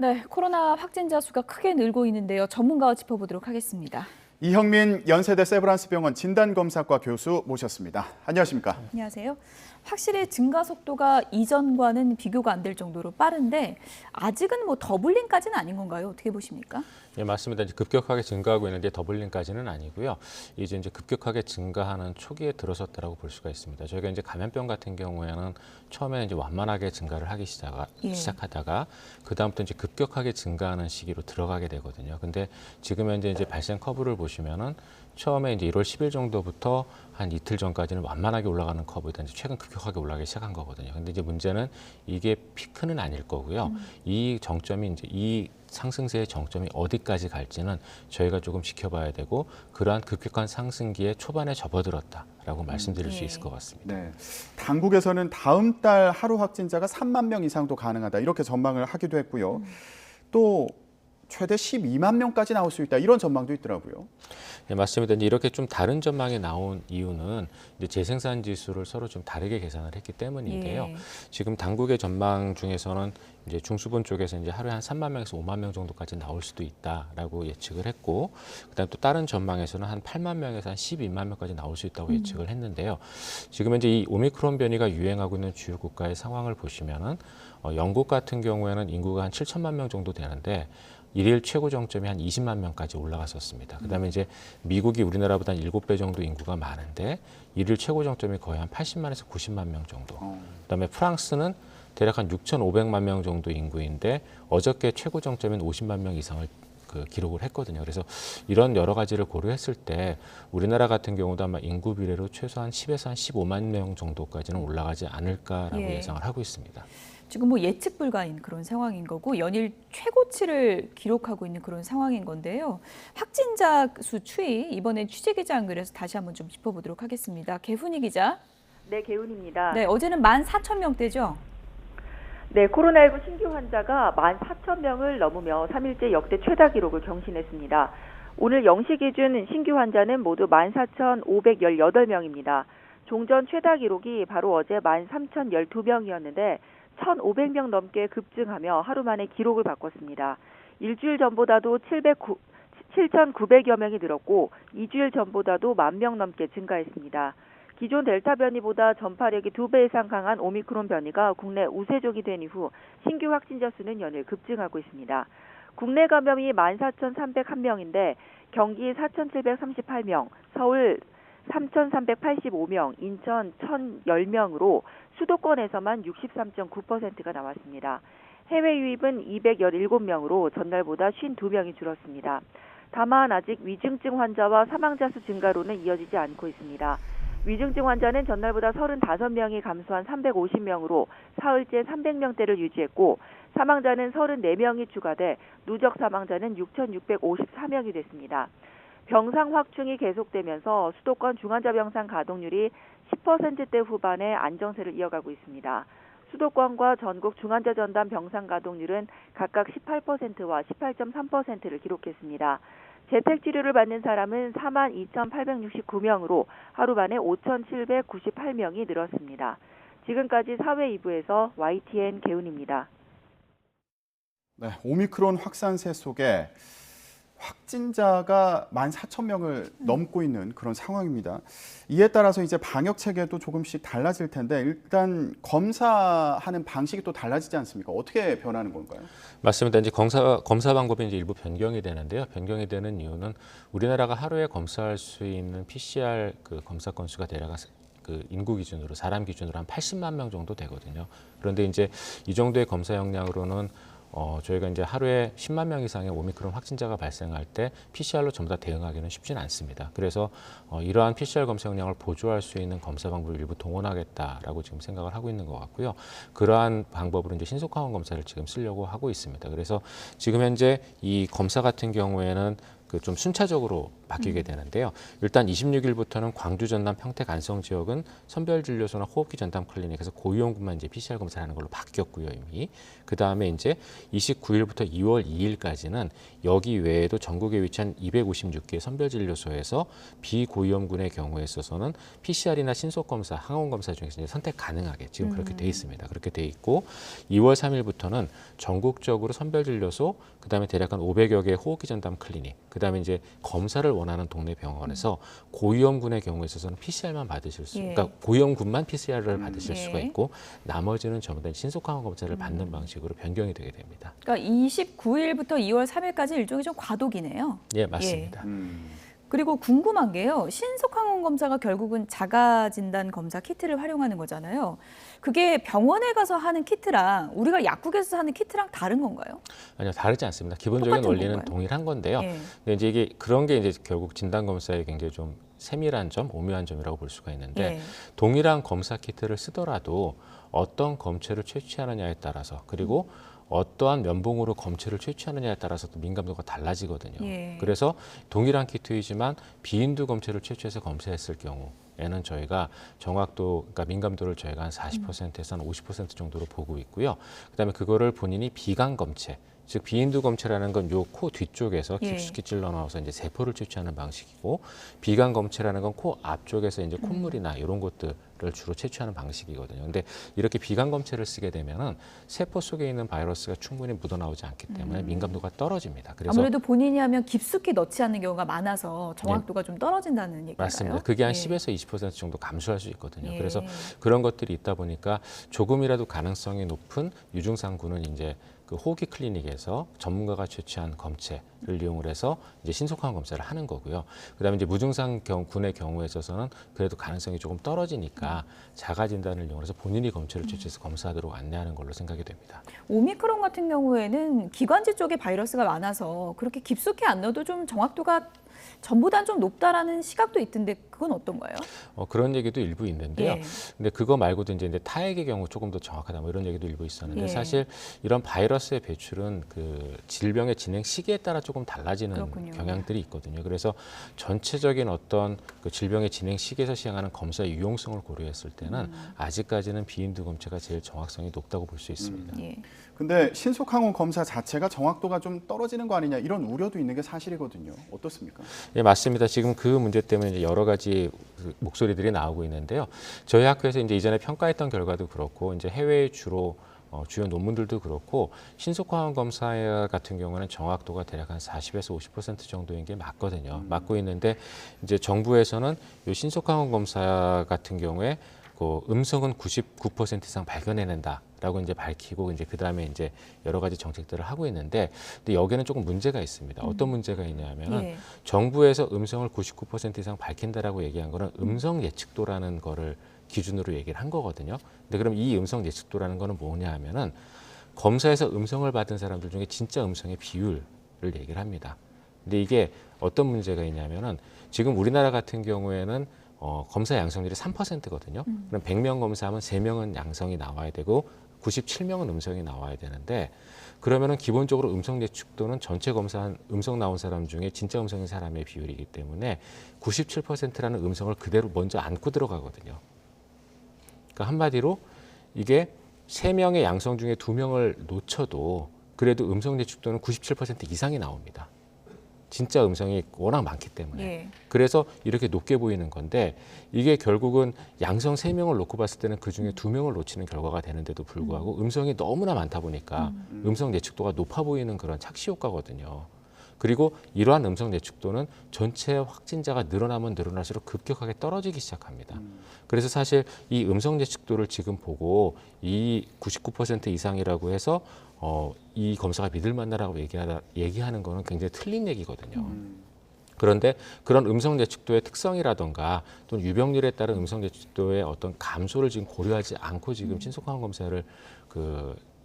네, 코로나 확진자 수가 크게 늘고 있는데요. 전문가와 짚어보도록 하겠습니다. 이형민 연세대 세브란스병원 진단검사과 교수 모셨습니다. 안녕하십니까? 안녕하세요. 확실히 증가 속도가 이전과는 비교가 안 될 정도로 빠른데 아직은 뭐 더블링까지는 아닌 건가요? 어떻게 보십니까? 예, 맞습니다. 이제 급격하게 증가하고 있는데 더블링까지는 아니고요. 이제 급격하게 증가하는 초기에 들어섰다라고 볼 수가 있습니다. 저희가 이제 감염병 같은 경우에는 처음에는 이제 완만하게 증가를 하기 시작하다가 그 다음부터 이제 급격하게 증가하는 시기로 들어가게 되거든요. 근데 지금 현재 이제 발생 커브를 보시면은 처음에 이제 1월 10일 정도부터 한 이틀 전까지는 완만하게 올라가는 커브이다 이제 최근 급격하게 올라가기 시작한 거거든요. 근데 이제 문제는 이게 피크는 아닐 거고요. 이 정점이 이제 이 상승세의 정점이 어디까지 갈지는 저희가 조금 지켜봐야 되고 그러한 급격한 상승기에 초반에 접어들었다라고 말씀드릴 수 있을 것 같습니다. 네. 당국에서는 다음 달 하루 확진자가 3만 명 이상도 가능하다 이렇게 전망을 하기도 했고요. 또 최대 12만 명까지 나올 수 있다 이런 전망도 있더라고요. 네, 맞습니다. 이제 이렇게 좀 다른 전망이 나온 이유는 이제 재생산 지수를 서로 좀 다르게 계산을 했기 때문인데요. 예. 지금 당국의 전망 중에서는 이제 중수본 쪽에서 이제 하루에 한 3만 명에서 5만 명 정도까지 나올 수도 있다라고 예측을 했고, 그다음 또 다른 전망에서는 한 8만 명에서 한 12만 명까지 나올 수 있다고 예측을 했는데요. 지금 현재 이 오미크론 변이가 유행하고 있는 주요 국가의 상황을 보시면은 영국 같은 경우에는 인구가 한 7천만 명 정도 되는데 일일 최고 정점이 한 20만 명까지 올라갔었습니다. 그다음에 이제 미국이 우리나라보다 한 7배 정도 인구가 많은데 일일 최고 정점이 거의 한 80만에서 90만 명 정도. 그다음에 프랑스는 대략 한 6,500만 명 정도 인구인데 어저께 최고 정점인 50만 명 이상을 기록을 했거든요. 그래서 이런 여러 가지를 고려했을 때 우리나라 같은 경우도 아마 인구 비례로 최소한 10에서 한 15만 명 정도까지는 올라가지 않을까라고 예상을 하고 있습니다. 지금 뭐 예측 불가인 그런 상황인 거고 연일 최고치를 기록하고 있는 그런 상황인 건데요. 확진자 수 추이 이번에 취재 기자 연결해서 다시 한번 좀 짚어보도록 하겠습니다. 개훈이 기자. 네, 개훈입니다. 네, 어제는 14,000명대죠. 네, 코로나19 신규 환자가 14,000명을 넘으며 3일째 역대 최다 기록을 경신했습니다. 오늘 0시 기준 신규 환자는 모두 14,518명입니다. 종전 최다 기록이 바로 어제 13,012명이었는데 1,500명 넘게 급증하며 하루 만에 기록을 바꿨습니다. 일주일 전보다도 7,900여 명이 늘었고 2주일 전보다도 10,000명 넘게 증가했습니다. 기존 델타 변이보다 전파력이 2배 이상 강한 오미크론 변이가 국내 우세종이 된 이후 신규 확진자 수는 연일 급증하고 있습니다. 국내 감염이 14,301명인데 경기 4,738명, 서울 3,385명, 인천 1,010명으로 수도권에서만 63.9%가 나왔습니다. 해외 유입은 217명으로 전날보다 52명이 줄었습니다. 다만 아직 위중증 환자와 사망자 수 증가로는 이어지지 않고 있습니다. 위중증 환자는 전날보다 35명이 감소한 350명으로 사흘째 300명대를 유지했고 사망자는 34명이 추가돼 누적 사망자는 6,654명이 됐습니다. 병상 확충이 계속되면서 수도권 중환자 병상 가동률이 10%대 후반의 안정세를 이어가고 있습니다. 수도권과 전국 중환자 전담 병상 가동률은 각각 18%와 18.3%를 기록했습니다. 재택치료를 받는 사람은 42,869명으로 하루 만에 5,798명이 늘었습니다. 지금까지 사회 2부에서 YTN 개훈입니다. 네, 오미크론 확산세 속에 확진자가 14,000명을 넘고 있는 그런 상황입니다. 이에 따라서 이제 방역 체계도 조금씩 달라질 텐데 일단 검사하는 방식이 또 달라지지 않습니까? 어떻게 변하는 건가요? 맞습니다. 이제 검사 방법이 이제 일부 변경이 되는데요. 변경이 되는 이유는 우리나라가 하루에 검사할 수 있는 PCR 검사 건수가 대략 인구 기준으로 사람 기준으로 한 80만 명 정도 되거든요. 그런데 이제 이 정도의 검사 역량으로는 저희가 이제 하루에 10만 명 이상의 오미크론 확진자가 발생할 때 PCR로 전부 다 대응하기는 쉽지는 않습니다. 그래서 이러한 PCR 검사 역량을 보조할 수 있는 검사 방법을 일부 동원하겠다라고 지금 생각을 하고 있는 것 같고요. 그러한 방법으로 이제 신속항원 검사를 지금 쓰려고 하고 있습니다. 그래서 지금 현재 이 검사 같은 경우에는 좀 순차적으로 바뀌게 되는데요. 일단 26일부터는 광주, 전남, 평택, 안성 지역은 선별진료소나 호흡기 전담 클리닉에서 고위험군만 이제 PCR 검사를 하는 걸로 바뀌었고요, 이미. 그 다음에 이제 29일부터 2월 2일까지는 여기 외에도 전국에 위치한 256개 선별진료소에서 비고위험군의 경우에 있어서는 PCR이나 신속검사, 항원검사 중에서 이제 선택 가능하게 지금 그렇게 돼 있습니다. 그렇게 돼 있고 2월 3일부터는 전국적으로 선별진료소, 그다음에 대략 한 500여 개의 호흡기 전담 클리닉, 그다음에 이제 검사를 원하는 동네 병원에서 고위험군의 경우에 있어서는 PCR만 받으실 수, 예. 그러니까 고위험군만 PCR을 받으실 예. 수가 있고 나머지는 전부 다 신속항원 검사를 받는 방식으로 변경이 되게 됩니다. 그러니까 29일부터 2월 3일까지 일종의 좀 과도기네요. 예, 맞습니다. 그리고 궁금한 게요. 신속항원 검사가 결국은 자가진단 검사 키트를 활용하는 거잖아요. 그게 병원에 가서 하는 키트랑 우리가 약국에서 하는 키트랑 다른 건가요? 아니요, 다르지 않습니다. 기본적인 똑같은 원리는 건가요? 동일한 건데요. 예. 근데 이제 이게 그런 게 이제 결국 진단 검사의 굉장히 좀 세밀한 점, 오묘한 점이라고 볼 수가 있는데 예. 동일한 검사 키트를 쓰더라도 어떤 검체를 채취하느냐에 따라서 그리고 어떠한 면봉으로 검체를 채취하느냐에 따라서 또 민감도가 달라지거든요. 예. 그래서 동일한 키트이지만 비인두 검체를 채취해서 검사했을 경우에는 저희가 정확도, 그러니까 민감도를 저희가 한 40%에서 한 50% 정도로 보고 있고요. 그다음에 그거를 본인이 비강 검체, 즉 비인두 검체라는 건 요 코 뒤쪽에서 예. 깊숙이 찔러 넣어서 이제 세포를 채취하는 방식이고 비강 검체라는 건 코 앞쪽에서 이제 콧물이나 이런 것들을 주로 채취하는 방식이거든요. 근데 이렇게 비강 검체를 쓰게 되면은 세포 속에 있는 바이러스가 충분히 묻어나오지 않기 때문에 민감도가 떨어집니다. 그래서 아무래도 본인이 하면 깊숙이 넣지 않는 경우가 많아서 정확도가 좀 떨어진다는 얘기인가요? 맞습니다. 그게 한 예. 10에서 20% 정도 감소할 수 있거든요. 예. 그래서 그런 것들이 있다 보니까 조금이라도 가능성이 높은 유증상군은 이제 그 호흡기 클리닉에서 전문가가 채취한 검체를 이용을 해서 이제 신속항원 검사를 하는 거고요. 그다음에 이제 무증상 군의 경우에 있어서는 그래도 가능성이 조금 떨어지니까 자가 진단을 이용해서 본인이 검체를 채취해서 검사하도록 안내하는 걸로 생각이 됩니다. 오미크론 같은 경우에는 기관지 쪽에 바이러스가 많아서 그렇게 깊숙이 안 넣어도 좀 정확도가 전보다는 좀 높다라는 시각도 있던데 그건 어떤가요? 그런 얘기도 일부 있는데요. 예. 근데 그거 말고도 이제 타액의 경우 조금 더 정확하다 뭐 이런 얘기도 일부 있었는데 예. 사실 이런 바이러스의 배출은 그 질병의 진행 시기에 따라 조금 달라지는 그렇군요. 경향들이 있거든요. 그래서 전체적인 어떤 그 질병의 진행 시기에서 시행하는 검사의 유용성을 고려했을 때는 아직까지는 비인두 검체가 제일 정확성이 높다고 볼 수 있습니다. 예. 근데 신속항원 검사 자체가 정확도가 좀 떨어지는 거 아니냐 이런 우려도 있는 게 사실이거든요. 어떻습니까? 예, 맞습니다. 지금 그 문제 때문에 이제 여러 가지 그 목소리들이 나오고 있는데요. 저희 학교에서 이제 이전에 평가했던 결과도 그렇고 이제 해외 주로 주요 논문들도 그렇고 신속항원 검사 같은 경우는 정확도가 대략 한 40에서 50% 정도인 게 맞거든요. 맞고 있는데 이제 정부에서는 이 신속항원 검사 같은 경우에 그 음성은 99% 이상 발견해낸다라고 이제 밝히고 이제 그 다음에 이제 여러 가지 정책들을 하고 있는데 근데 여기는 조금 문제가 있습니다. 어떤 문제가 있냐면은 예. 정부에서 음성을 99% 이상 밝힌다라고 얘기한 거는 음성 예측도라는 거를 기준으로 얘기를 한 거거든요. 근데 그럼 이 음성 예측도라는 거는 뭐냐 하면은 검사에서 음성을 받은 사람들 중에 진짜 음성의 비율을 얘기를 합니다. 근데 이게 어떤 문제가 있냐면은 지금 우리나라 같은 경우에는 검사 양성률이 3%거든요. 그럼 100명 검사하면 3명은 양성이 나와야 되고 97명은 음성이 나와야 되는데 그러면은 기본적으로 음성 예측도는 전체 검사한 음성 나온 사람 중에 진짜 음성인 사람의 비율이기 때문에 97%라는 음성을 그대로 먼저 안고 들어가거든요. 그러니까 한마디로 이게 3명의 양성 중에 2명을 놓쳐도 그래도 음성 예측도는 97% 이상이 나옵니다. 진짜 음성이 워낙 많기 때문에. 예. 그래서 이렇게 높게 보이는 건데 이게 결국은 양성 3명을 놓고 봤을 때는 그중에 2명을 놓치는 결과가 되는데도 불구하고 음성이 너무나 많다 보니까 음성 예측도가 높아 보이는 그런 착시 효과거든요. 그리고 이러한 음성 예측도는 전체 확진자가 늘어나면 늘어날수록 급격하게 떨어지기 시작합니다. 그래서 사실 이 음성 예측도를 지금 보고 이 99% 이상이라고 해서 이 검사가 믿을 만하다고 얘기하는 거는 굉장히 틀린 얘기거든요. 그런데 그런 음성 예측도의 특성이라던가 또는 유병률에 따른 음성 예측도의 어떤 감소를 지금 고려하지 않고 지금 신속항원 검사를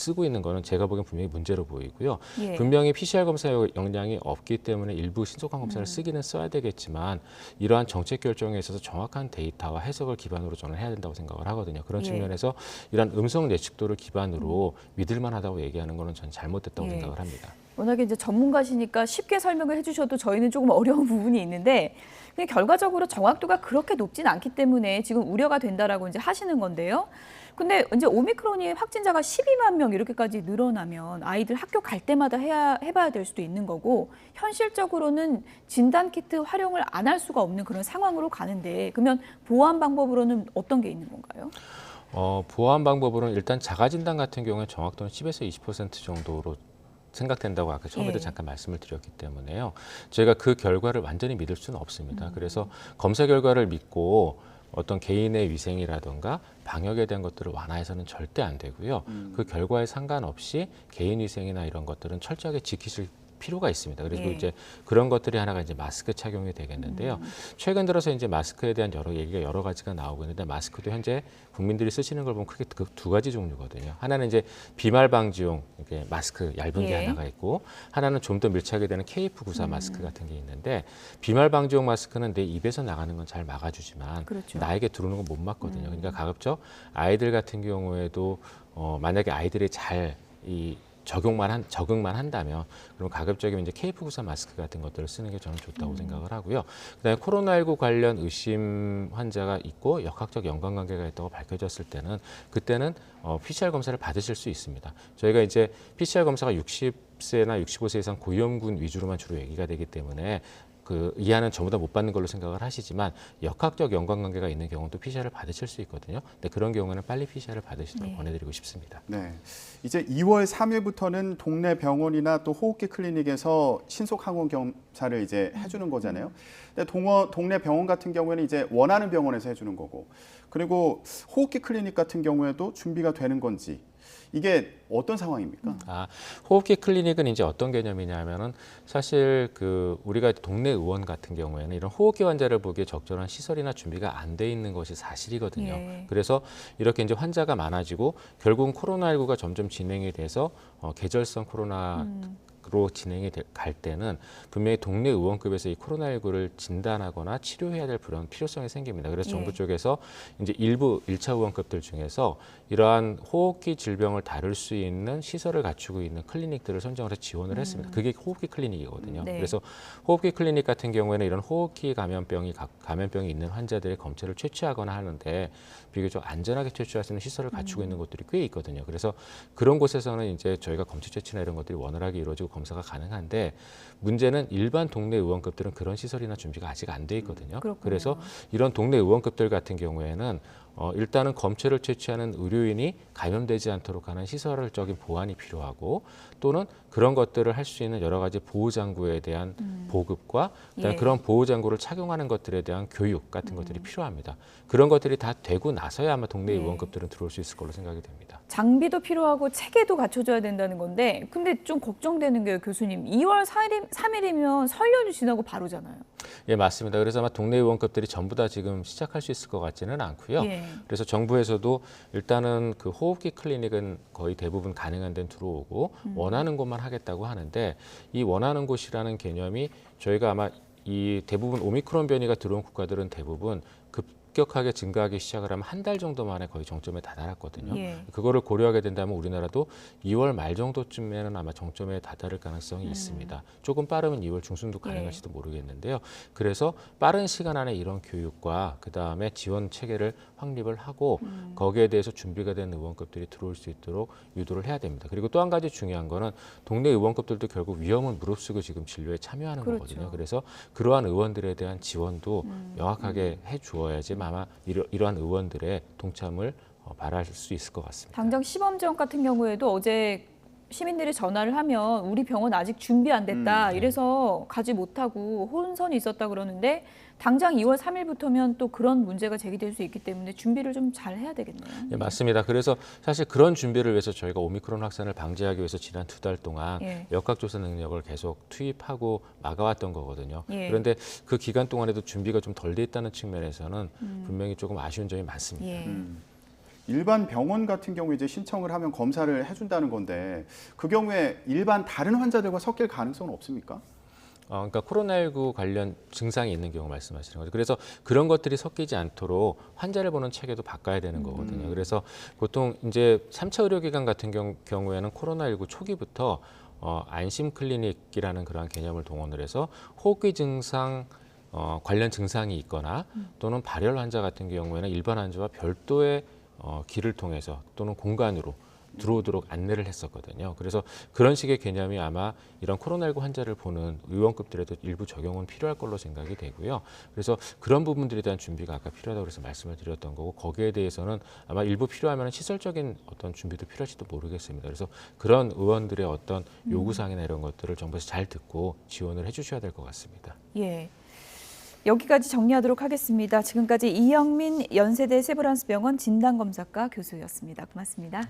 쓰고 있는 거는 제가 보기엔 분명히 문제로 보이고요. 예. 분명히 PCR 검사 역량이 없기 때문에 일부 신속한 검사를 쓰기는 써야 되겠지만 이러한 정책 결정에 있어서 정확한 데이터와 해석을 기반으로 저는 해야 된다고 생각을 하거든요. 그런 예. 측면에서 이런 음성 예측도를 기반으로 믿을 만하다고 얘기하는 거는 전 잘못됐다고 예. 생각을 합니다. 워낙에 이제 전문가시니까 쉽게 설명을 해주셔도 저희는 조금 어려운 부분이 있는데 근데 결과적으로 정확도가 그렇게 높진 않기 때문에 지금 우려가 된다라고 이제 하시는 건데요. 근데 이제 오미크론이 확진자가 12만 명 이렇게까지 늘어나면 아이들 학교 갈 때마다 해봐야 될 수도 있는 거고 현실적으로는 진단 키트 활용을 안 할 수가 없는 그런 상황으로 가는데 그러면 보완 방법으로는 어떤 게 있는 건가요? 보완 방법으로는 일단 자가진단 같은 경우에 정확도는 10에서 20% 정도로 생각된다고 아까 처음에도 예. 잠깐 말씀을 드렸기 때문에요. 저희가 그 결과를 완전히 믿을 수는 없습니다. 그래서 검사 결과를 믿고 어떤 개인의 위생이라든가 방역에 대한 것들을 완화해서는 절대 안 되고요. 그 결과에 상관없이 개인 위생이나 이런 것들은 철저하게 지키실 필요가 있습니다. 그래서 예. 이제 그런 것들이 하나가 이제 마스크 착용이 되겠는데요. 최근 들어서 이제 마스크에 대한 얘기가 여러 가지가 나오고 있는데 마스크도 현재 국민들이 쓰시는 걸 보면 크게 그 두 가지 종류거든요. 하나는 이제 비말 방지용 이렇게 마스크 얇은 게 예. 하나가 있고 하나는 좀 더 밀착이 되는 KF94 마스크 같은 게 있는데 비말 방지용 마스크는 내 입에서 나가는 건 잘 막아주지만 그렇죠. 나에게 들어오는 건 못 막거든요. 그러니까 가급적 아이들 같은 경우에도 만약에 아이들이 잘 적응만 한다면 그럼 가급적이면 이제 KF94 마스크 같은 것들을 쓰는 게 저는 좋다고 생각을 하고요. 그다음에 코로나19 관련 의심 환자가 있고 역학적 연관관계가 있다고 밝혀졌을 때는 그때는 PCR 검사를 받으실 수 있습니다. 저희가 이제 PCR 검사가 60세나 65세 이상 고위험군 위주로만 주로 얘기가 되기 때문에 그 이하는 전부 다 못 받는 걸로 생각을 하시지만 역학적 연관관계가 있는 경우도 PCR을 받으실 수 있거든요. 근데 그런 경우는 빨리 PCR을 받으시도록 권해드리고 싶습니다. 네. 이제 2월 3일부터는 동네 병원이나 또 호흡기 클리닉에서 신속 항원 검사를 이제 해주는 거잖아요. 근데 동네 병원 같은 경우에는 이제 원하는 병원에서 해주는 거고, 그리고 호흡기 클리닉 같은 경우에도 준비가 되는 건지 이게 어떤 상황입니까? 호흡기 클리닉은 이제 어떤 개념이냐면은 사실 우리가 동네 의원 같은 경우에는 이런 호흡기 환자를 보기에 적절한 시설이나 준비가 안 돼 있는 것이 사실이거든요. 예. 그래서 이렇게 이제 환자가 많아지고 결국은 코로나19가 점점 진행이 돼서 계절성 코로나로 진행이 갈 때는 분명히 동네 의원급에서 이 코로나19를 진단하거나 치료해야 될 그런 필요성이 생깁니다. 그래서 예. 정부 쪽에서 이제 일부 1차 의원급들 중에서 이러한 호흡기 질병을 다룰 수 있는 시설을 갖추고 있는 클리닉들을 선정을 해서 지원을 했습니다. 그게 호흡기 클리닉이거든요. 네. 그래서 호흡기 클리닉 같은 경우에는 이런 호흡기 감염병이 있는 환자들의 검체를 채취하거나 하는데 비교적 안전하게 채취할 수 있는 시설을 갖추고 있는 곳들이 꽤 있거든요. 그래서 그런 곳에서는 이제 저희가 검체 채취나 이런 것들이 원활하게 이루어지고 검사가 가능한데 문제는 일반 동네 의원급들은 그런 시설이나 준비가 아직 안 돼 있거든요. 그렇군요. 그래서 이런 동네 의원급들 같은 경우에는 일단은 검체를 채취하는 의료인이 감염되지 않도록 하는 시설적인 보완이 필요하고 또는 그런 것들을 할 수 있는 여러 가지 보호장구에 대한 보급과 그다음에 예. 그런 보호장구를 착용하는 것들에 대한 교육 같은 것들이 필요합니다. 그런 것들이 다 되고 나서야 아마 동네 예. 의원급들은 들어올 수 있을 걸로 생각이 됩니다. 장비도 필요하고 체계도 갖춰져야 된다는 건데 근데 좀 걱정되는 게 교수님 2월 3일이면 설 연휴 지나고 바로잖아요. 예, 맞습니다. 그래서 아마 동네 의원급들이 전부 다 지금 시작할 수 있을 것 같지는 않고요. 예. 그래서 정부에서도 일단은 그 호흡기 클리닉은 거의 대부분 가능한 데는 들어오고 원하는 곳만 하겠다고 하는데 이 원하는 곳이라는 개념이 저희가 아마 이 대부분 오미크론 변이가 들어온 국가들은 대부분 급격하게 증가하기 시작을 하면 한 달 정도 만에 거의 정점에 다다랐거든요. 예. 그거를 고려하게 된다면 우리나라도 2월 말 정도쯤에는 아마 정점에 다다를 가능성이 있습니다. 조금 빠르면 2월 중순도 가능할지도 모르겠는데요. 그래서 빠른 시간 안에 이런 교육과 그다음에 지원 체계를 확립을 하고 거기에 대해서 준비가 된 의원급들이 들어올 수 있도록 유도를 해야 됩니다. 그리고 또 한 가지 중요한 거는 동네 의원급들도 결국 위험은 무릅쓰고 지금 진료에 참여하는 그렇죠. 거거든요. 그래서 그러한 의원들에 대한 지원도 명확하게 해 주어야지 아마 이러한 의원들의 동참을 바랄 수 있을 것 같습니다. 당장 시범지원 같은 경우에도 어제 시민들이 전화를 하면 우리 병원 아직 준비 안 됐다 이래서 가지 못하고 혼선이 있었다 그러는데 당장 2월 3일부터면 또 그런 문제가 제기될 수 있기 때문에 준비를 좀 잘 해야 되겠네요. 네, 맞습니다. 그래서 사실 그런 준비를 위해서 저희가 오미크론 확산을 방지하기 위해서 지난 2달 동안 예. 역학조사 능력을 계속 투입하고 막아왔던 거거든요. 예. 그런데 그 기간 동안에도 준비가 좀 덜 돼 있다는 측면에서는 분명히 조금 아쉬운 점이 많습니다. 예. 일반 병원 같은 경우에 이제 신청을 하면 검사를 해준다는 건데 그 경우에 일반 다른 환자들과 섞일 가능성은 없습니까? 그러니까 코로나19 관련 증상이 있는 경우 말씀하시는 거죠. 그래서 그런 것들이 섞이지 않도록 환자를 보는 체계도 바꿔야 되는 거거든요. 그래서 보통 이제 3차 의료기관 같은 경우에는 코로나19 초기부터 안심 클리닉이라는 그러한 개념을 동원을 해서 호흡기 증상 관련 증상이 있거나 또는 발열 환자 같은 경우에는 일반 환자와 별도의 길을 통해서 또는 공간으로 들어오도록 안내를 했었거든요. 그래서 그런 식의 개념이 아마 이런 코로나19 환자를 보는 의원급들에도 일부 적용은 필요할 걸로 생각이 되고요. 그래서 그런 부분들에 대한 준비가 아까 필요하다고 그래서 말씀을 드렸던 거고 거기에 대해서는 아마 일부 필요하면 시설적인 어떤 준비도 필요할지도 모르겠습니다. 그래서 그런 의원들의 어떤 요구사항이나 이런 것들을 정부에서 잘 듣고 지원을 해주셔야 될 것 같습니다. 예. 여기까지 정리하도록 하겠습니다. 지금까지 이영민 연세대 세브란스병원 진단검사과 교수였습니다. 고맙습니다.